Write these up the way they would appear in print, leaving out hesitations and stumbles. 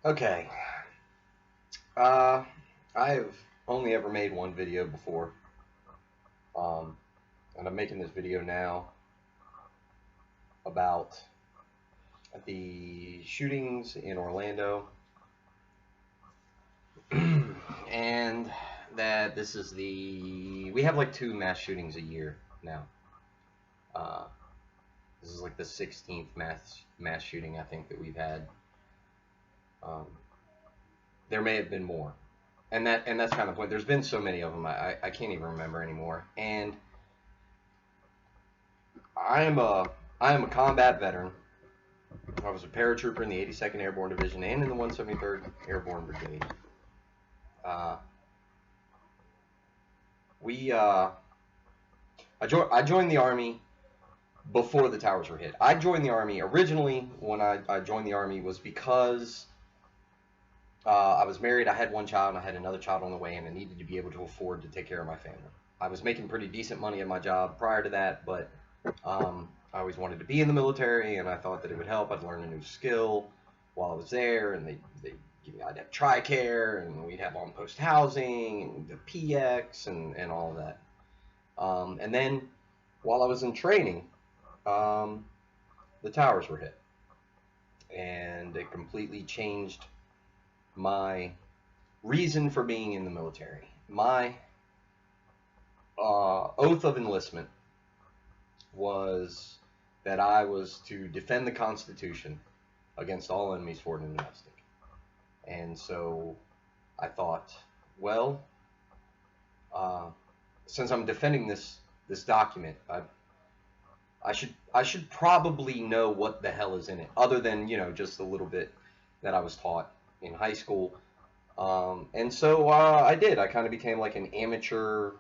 Okay. I've only ever made one video before. Um, and I'm making this video now about the shootings in Orlando. And that this is we have like 2 mass shootings a year now. Uh, this is like the 16th mass shooting I think that we've had. There may have been more, and that's kind of the point. There's been so many of them, I can't even remember anymore. And I am a combat veteran. I was a paratrooper in the 82nd Airborne Division and in the 173rd Airborne Brigade. I joined the Army before the towers were hit. I joined the Army originally. When I joined the Army was because I was married, I had one child, and I had another child on the way, and I needed to be able to afford to take care of my family. I was making pretty decent money at my job prior to that, but I always wanted to be in the military, and I thought that it would help. I'd learn a new skill while I was there, and I'd have TRICARE, and we'd have on-post housing, and the PX, and all of that. And then, while I was in training, the towers were hit, and it completely changed my reason for being in the military. My oath of enlistment was that I was to defend the Constitution against all enemies, foreign and domestic. And so I thought, well, since I'm defending this document, I should probably know what the hell is in it, other than just a little bit that I was taught in high school. And so I did. I kind of became like an amateur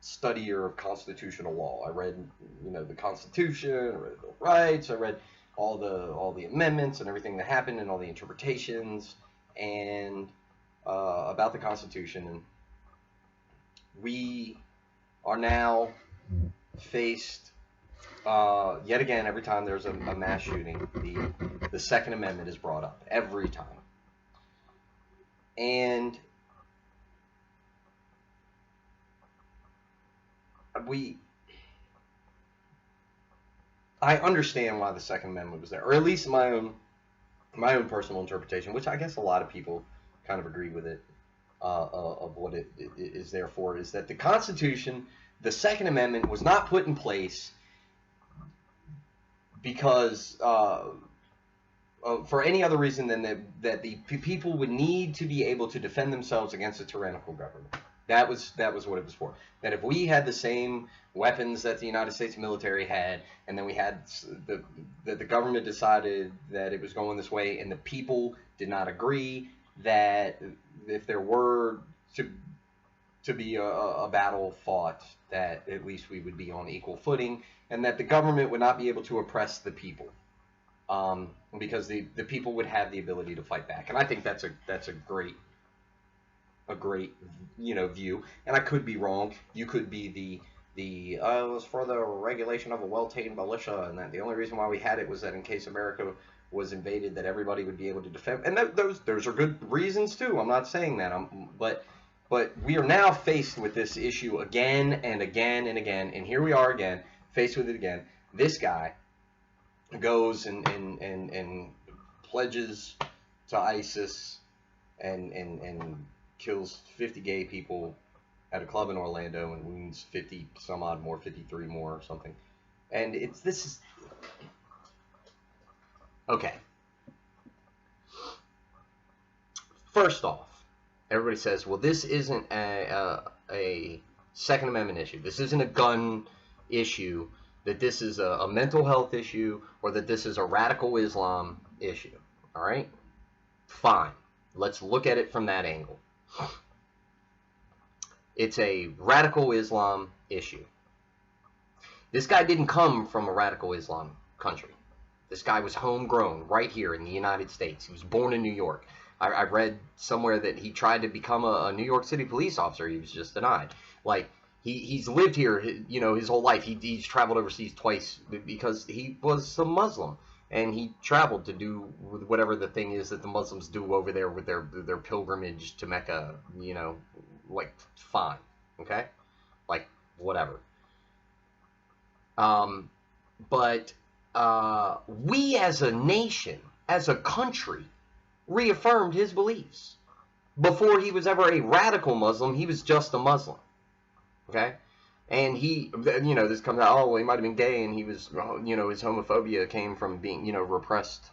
studier of constitutional law. I read, the Constitution, I read the Bill of Rights, I read all the amendments and everything that happened and all the interpretations and about the Constitution. And we are now faced yet again, every time there's a mass shooting, the Second Amendment is brought up every time. And I understand why the Second Amendment was there, or at least my own personal interpretation, which I guess a lot of people kind of agree with it, of what it is there for, is that the Constitution, the Second Amendment, was not put in place because for any other reason than that the people would need to be able to defend themselves against a tyrannical government. That was what it was for. That if we had the same weapons that the United States military had, and then we had the government decided that it was going this way, and the people did not agree, that if there were to be a battle fought, that at least we would be on equal footing, and that the government would not be able to oppress the people, because the people would have the ability to fight back. And I think that's a great view. And I could be wrong. You could be it was for the regulation of a well-trained militia, and that the only reason why we had it was that in case America was invaded, that everybody would be able to defend. And those are good reasons too. I'm not saying that. But we are now faced with this issue again and again and again, and here we are again, faced with it again. This guy goes and pledges to ISIS and kills 50 gay people at a club in Orlando and wounds 50 some odd more, 53 more or something. And this is okay. First off, everybody says, well, this isn't a Second Amendment issue. This isn't a gun issue. That this is a mental health issue, or that this is a radical Islam issue. All right? Fine. Let's look at it from that angle. It's a radical Islam issue. This guy didn't come from a radical Islam country. This guy was homegrown right here in the United States. He was born in New York. I read somewhere that he tried to become a New York City police officer. He was just denied. Like, he's lived here, his whole life. He's traveled overseas twice because he was a Muslim. and he traveled to do whatever the thing is that the Muslims do over there with their pilgrimage to Mecca. You know, like fine, okay, like whatever. Um, but we as a nation, as a country, reaffirmed his beliefs. Before he was ever a radical Muslim, he was just a Muslim. Okay? And he, you know, this comes out, oh, well, he might have been gay, and he was, you know, his homophobia came from being, you know, repressed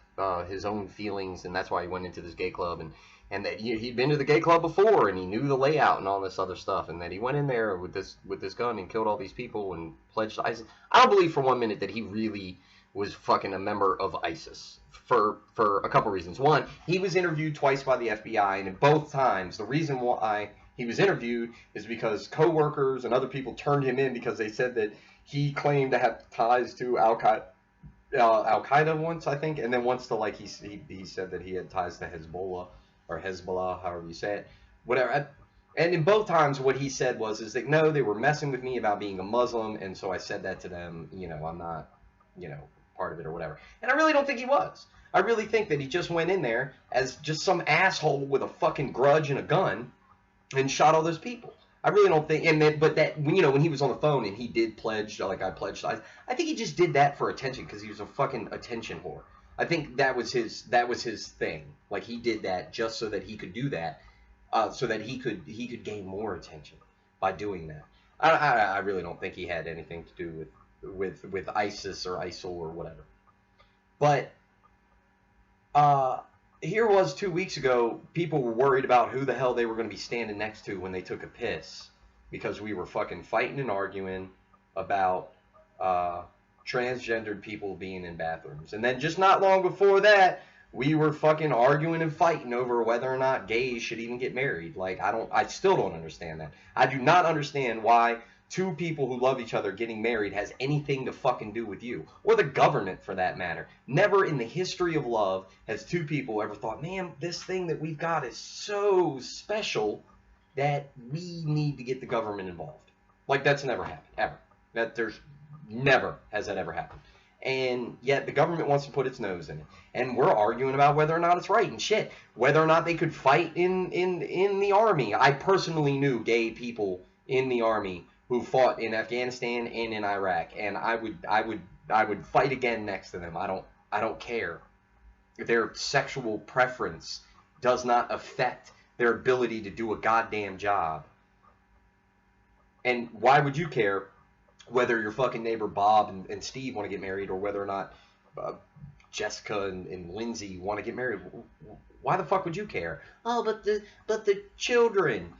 his own feelings, and that's why he went into this gay club, and that he'd been to the gay club before, and he knew the layout and all this other stuff, and that he went in there with this gun and killed all these people and pledged ISIS. I don't believe for 1 minute that he really was fucking a member of ISIS for a couple reasons. One, he was interviewed twice by the FBI, and in both times, the reason why he was interviewed is because co-workers and other people turned him in because they said that he claimed to have ties to Al-Qaeda once, I think, and then once to, like, he said that he had ties to Hezbollah, however you say it, whatever. And in both times, what he said is that, no, they were messing with me about being a Muslim, and so I said that to them, you know, I'm not, you know, part of it or whatever. And I really don't think he was. I really think that he just went in there as just some asshole with a fucking grudge and a gun and shot all those people. I really don't think, but that, you know, when he was on the phone and he did pledge, like, I pledged, I think he just did that for attention because he was a fucking attention whore. I think that was his thing. Like, he did that just so that he could do that, so that he could gain more attention by doing that. I really don't think he had anything to do with ISIS or ISIL or whatever. But here was 2 weeks ago, people were worried about who the hell they were going to be standing next to when they took a piss, because we were fucking fighting and arguing about transgendered people being in bathrooms. And then just not long before that, we were fucking arguing and fighting over whether or not gays should even get married. Like, I still don't understand that. I do not understand why two people who love each other getting married has anything to fucking do with you, or the government for that matter. Never in the history of love has two people ever thought, man, this thing that we've got is so special that we need to get the government involved. Like, that's never happened, ever. Never has that ever happened. And yet the government wants to put its nose in it. And we're arguing about whether or not it's right and shit. Whether or not they could fight in the army. I personally knew gay people in the army who fought in Afghanistan and in Iraq, and I would fight again next to them. I don't care. Their sexual preference does not affect their ability to do a goddamn job. And why would you care whether your fucking neighbor Bob and Steve want to get married, or whether or not Jessica and Lindsay want to get married? Why the fuck would you care? Oh, but the children.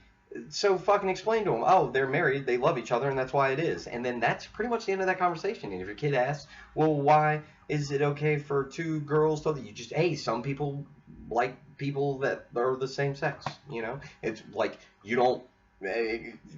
So fucking explain to them, oh, they're married, they love each other, and that's why it is. And then that's pretty much the end of that conversation. And if your kid asks, well, why is it okay for two girls to, you just, hey, some people like people that are the same sex, you know? It's like, you don't,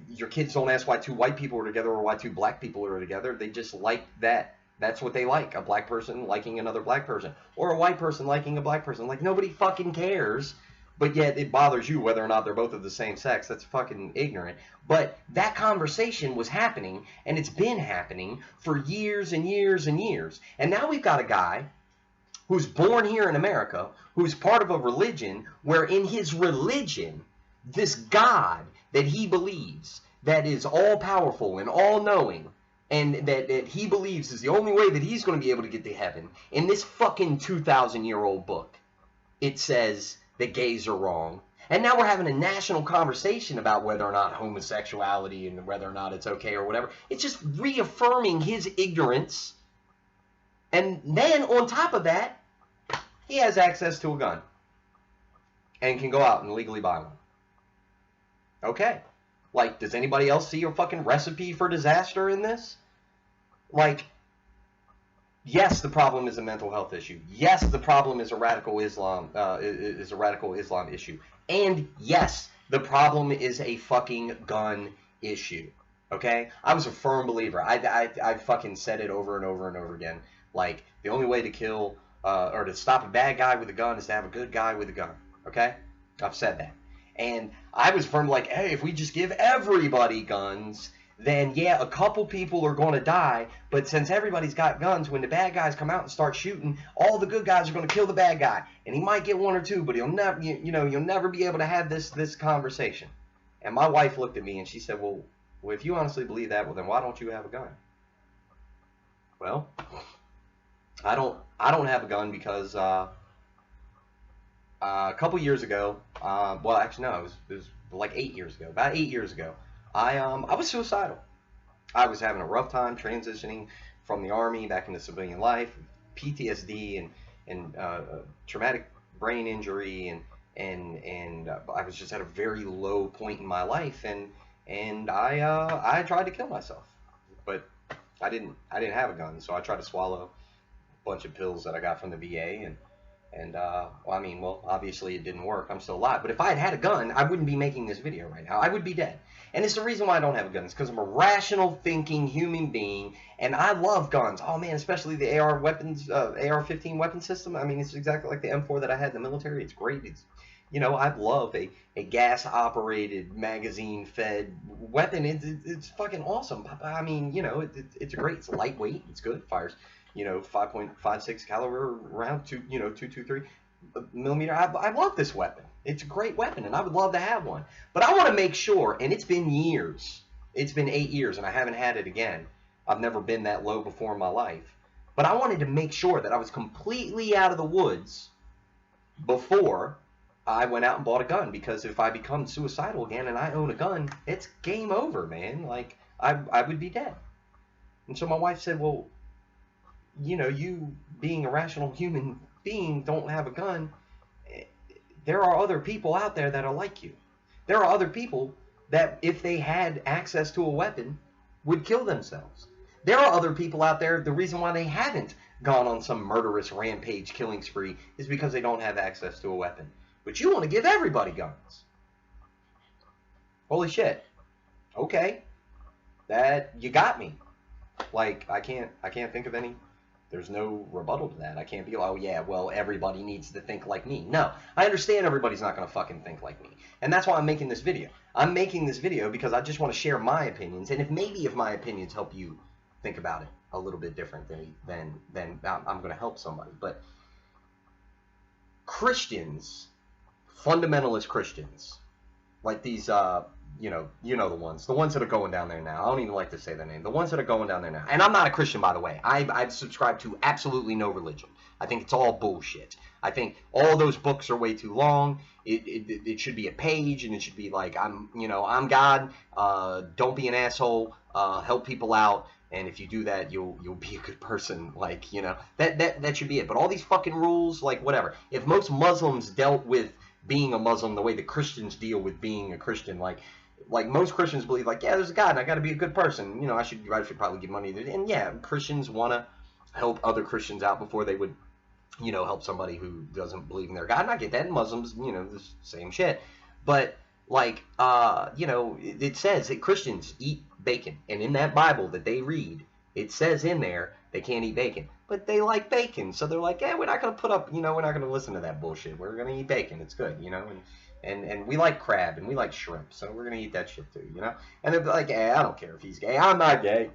your kids don't ask why two white people are together or why two black people are together. They just like that. That's what they like. A black person liking another black person, or a white person liking a black person. Like, nobody fucking cares. But yet it bothers you whether or not they're both of the same sex. That's fucking ignorant. But that conversation was happening, and it's been happening for years and years and years. And now we've got a guy who's born here in America, who's part of a religion where in his religion, this God that he believes that is all-powerful and all-knowing, and that he believes is the only way that he's going to be able to get to heaven, in this fucking 2,000-year-old book, it says that gays are wrong. And now we're having a national conversation about whether or not homosexuality and whether or not it's okay or whatever. It's just reaffirming his ignorance. And then on top of that, he has access to a gun and can go out and legally buy one. Okay. Like, does anybody else see a fucking recipe for disaster in this? Like, yes, the problem is a mental health issue. Yes, the problem is a radical Islam issue. And yes, the problem is a fucking gun issue. Okay? I was a firm believer. I fucking said it over and over and over again. Like, the only way to kill or to stop a bad guy with a gun is to have a good guy with a gun. Okay? I've said that. And I was firm like, hey, if we just give everybody guns, then yeah, a couple people are going to die. But since everybody's got guns, when the bad guys come out and start shooting, all the good guys are going to kill the bad guy, and he might get one or two, but he'll never, you'll never be able to have this conversation. And my wife looked at me and she said, well, if you honestly believe that, well, then why don't you have a gun? Well, I don't have a gun because a couple years ago, well, actually no, it was like 8 years ago, about 8 years ago, I was suicidal. I was having a rough time transitioning from the Army back into civilian life, PTSD and traumatic brain injury, and I was just at a very low point in my life, and I tried to kill myself, but I didn't have a gun, so I tried to swallow a bunch of pills that I got from the VA, and well, obviously it didn't work. I'm still alive. But if I had had a gun, I wouldn't be making this video right now. I would be dead. And it's the reason why I don't have a gun. It's because I'm a rational thinking human being, and I love guns. Oh man, especially the AR weapons, AR-15 weapon system. I mean, it's exactly like the M4 that I had in the military. It's great. It's, I love a gas-operated, magazine-fed weapon. It's fucking awesome. I mean, it's great. It's lightweight. It's good. It fires 5.56 caliber round, 223 millimeter. I love this weapon. It's a great weapon, and I would love to have one. But I want to make sure, and it's been years. It's been 8 years, and I haven't had it again. I've never been that low before in my life. But I wanted to make sure that I was completely out of the woods before I went out and bought a gun, because if I become suicidal again and I own a gun, it's game over, man. Like, I would be dead. And so my wife said, well, you being a rational human being don't have a gun. There are other people out there that are like you. There are other people that, if they had access to a weapon, would kill themselves. There are other people out there, the reason why they haven't gone on some murderous rampage killing spree is because they don't have access to a weapon. But you want to give everybody guns. Holy shit. Okay. That, you got me. Like, I can't think of any. There's no rebuttal to that. I can't be like, oh yeah, well, everybody needs to think like me. No, I understand everybody's not going to fucking think like me. And that's why I'm making this video. I'm making this video because I just want to share my opinions. And if my opinions help you think about it a little bit different, then I'm going to help somebody. But Christians, fundamentalist Christians, like these, the ones that are going down there now. I don't even like to say their name. The ones that are going down there now. And I'm not a Christian, by the way. I've subscribed to absolutely no religion. I think it's all bullshit. I think all those books are way too long. It should be a page, and it should be like, I'm God. Don't be an asshole. Help people out. And if you do that, you'll be a good person. Like, that should be it. But all these fucking rules, like, whatever. If most Muslims dealt with being a Muslim the way the Christians deal with being a Christian, like most Christians believe, like, yeah, there's a God and I got to be a good person. I should probably give money. And yeah, Christians want to help other Christians out before they would, help somebody who doesn't believe in their God. And I get that. And Muslims, the same shit. But like, it says that Christians eat bacon, and in that Bible that they read, it says in there they can't eat bacon. But they like bacon, so they're like, yeah, we're not going to put up, we're not going to listen to that bullshit. We're going to eat bacon. It's good, and we like crab, and we like shrimp, so we're going to eat that shit too, And they're like, hey, I don't care if he's gay. I'm not gay.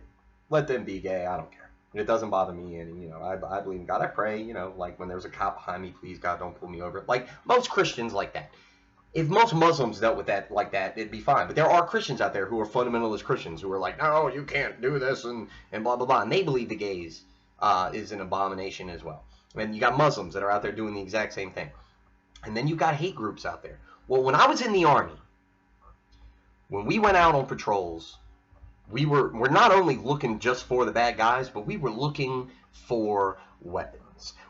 Let them be gay. I don't care. And it doesn't bother me, and, I believe in God. I pray, like when there's a cop behind me, please, God, don't pull me over. Like, most Christians like that. If most Muslims dealt with that like that, it'd be fine. But there are Christians out there who are fundamentalist Christians who are like, no, you can't do this, and blah, blah, blah. And they believe the gays is an abomination as well. And you got Muslims that are out there doing the exact same thing. And then you got hate groups out there. Well, when I was in the Army, when we went out on patrols, we're not only looking just for the bad guys, but we were looking for weapons.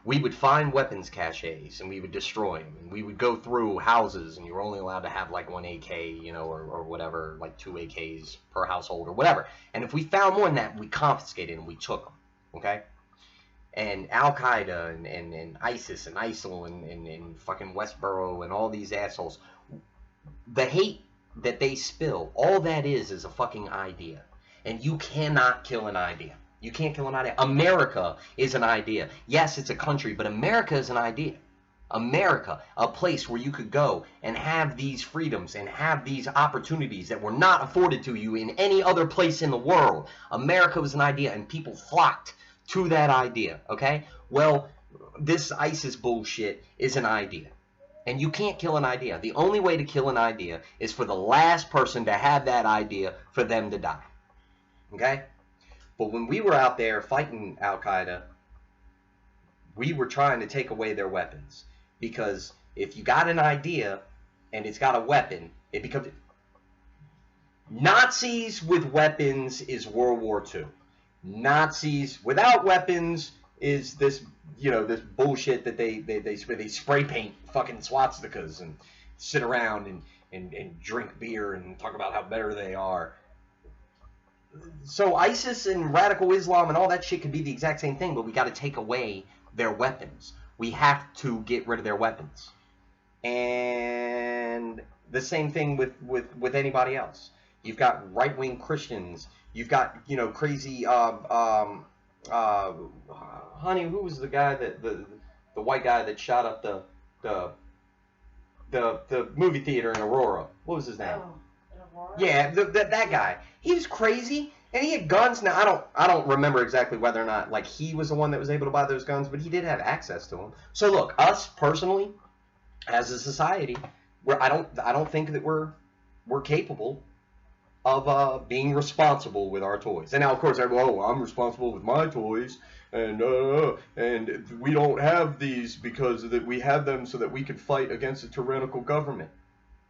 We would find weapons caches, and we would destroy them. And we would go through houses, and you were only allowed to have like one AK, or whatever, like 2 AKs per household or whatever. And if we found more than that, we confiscated and we took them. Okay? And Al-Qaeda and ISIS and ISIL and fucking Westboro and all these assholes, the hate that they spill, all that is a fucking idea. And you cannot kill an idea. You can't kill an idea. America is an idea. Yes, it's a country, but America is an idea. America, a place where you could go and have these freedoms and have these opportunities that were not afforded to you in any other place in the world. America was an idea, and people flocked to that idea, okay? Well, this ISIS bullshit is an idea. And you can't kill an idea. The only way to kill an idea is for the last person to have that idea for them to die. Okay? But when we were out there fighting Al-Qaeda, we were trying to take away their weapons. Because if you got an idea and it's got a weapon, it becomes... Nazis with weapons is World War II. Nazis without weapons is this, this bullshit that they spray paint fucking swastikas and sit around and drink beer and talk about how better they are. So ISIS and radical Islam and all that shit could be the exact same thing, but we got to take away their weapons. We have to get rid of their weapons. And the same thing with anybody else. You've got right-wing Christians. You've got, crazy, honey, who was the guy the white guy that shot up the movie theater in Aurora? What was his name? Oh, Aurora? Yeah, that guy. He was crazy, and he had guns. Now, I don't remember exactly whether or not, like, he was the one that was able to buy those guns, but he did have access to them. So, look, us, personally, as a society, I don't think that we're capable of being responsible with our toys. And now, of course, I'm responsible with my toys, and we don't have these because we have them so that we can fight against a tyrannical government.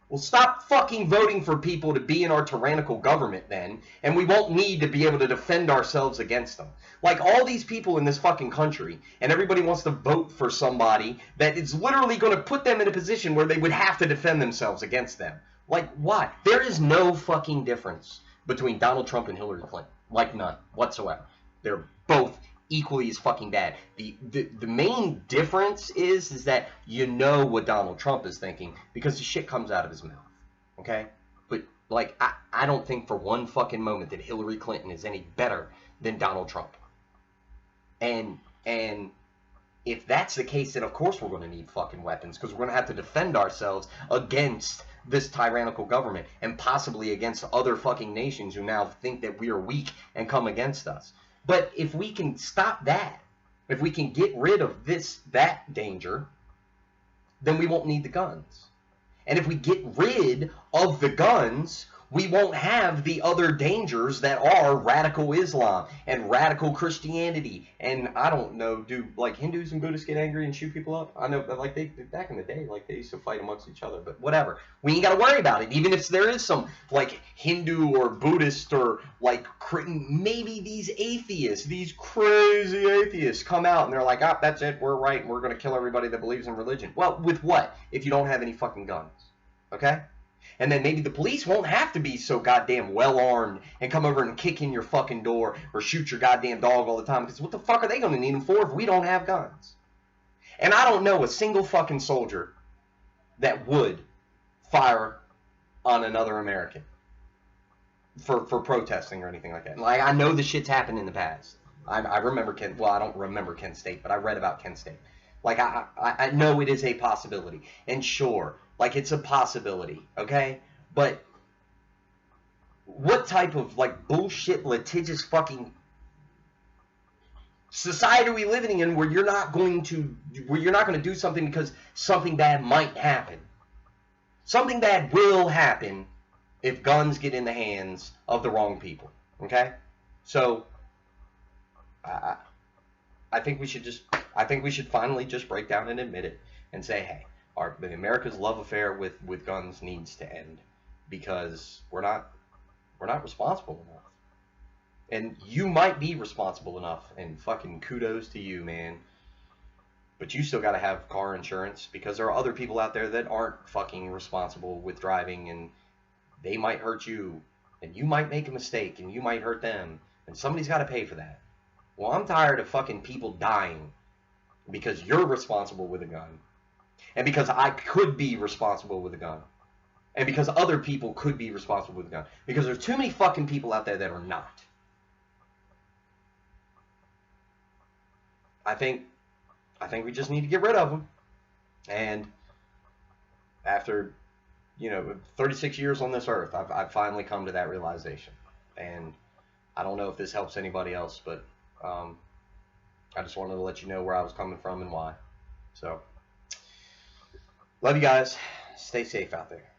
Well, stop fucking voting for people to be in our tyrannical government then, and we won't need to be able to defend ourselves against them. Like, all these people in this fucking country, and everybody wants to vote for somebody that is literally going to put them in a position where they would have to defend themselves against them. Like, why? There is no fucking difference between Donald Trump and Hillary Clinton. Like, none whatsoever. They're both equally as fucking bad. The main difference is that you know what Donald Trump is thinking because the shit comes out of his mouth. Okay? But, like, I don't think for one fucking moment that Hillary Clinton is any better than Donald Trump. And if that's the case, then of course we're going to need fucking weapons because we're going to have to defend ourselves against this tyrannical government and possibly against other fucking nations who now think that we are weak and come against us. But if we can stop that, if we can get rid of that danger, then we won't need the guns. And if we get rid of the guns, we won't have the other dangers that are radical Islam and radical Christianity. And I don't know, do like Hindus and Buddhists get angry and shoot people up? I know, like they back in the day, like they used to fight amongst each other. But whatever, we ain't got to worry about it. Even if there is some like Hindu or Buddhist or like maybe these atheists, these crazy atheists come out and they're like, that's it, we're right, and we're gonna kill everybody that believes in religion. Well, with what? If you don't have any fucking guns, okay? And then maybe the police won't have to be so goddamn well-armed and come over and kick in your fucking door or shoot your goddamn dog all the time. Because what the fuck are they going to need them for if we don't have guns? And I don't know a single fucking soldier that would fire on another American for protesting or anything like that. Like, I know the shit's happened in the past. I remember I don't remember Kent State, but I read about Kent State. Like, I know it is a possibility. And sure, like, it's a possibility, okay? But what type of, like, bullshit, litigious fucking society are we living in where you're not going to do something because something bad might happen? Something bad will happen if guns get in the hands of the wrong people, okay? So, I think we should finally just break down and admit it and say, hey, America's love affair with guns needs to end because we're not responsible enough. And you might be responsible enough, and fucking kudos to you, man. But you still got to have car insurance because there are other people out there that aren't fucking responsible with driving, and they might hurt you, and you might make a mistake, and you might hurt them, and somebody's got to pay for that. Well, I'm tired of fucking people dying because you're responsible with a gun. And because I could be responsible with a gun. And because other people could be responsible with a gun. Because there's too many fucking people out there that are not. I think we just need to get rid of them. And after, 36 years on this earth, I've finally come to that realization. And I don't know if this helps anybody else, but I just wanted to let you know where I was coming from and why. So, love you guys. Stay safe out there.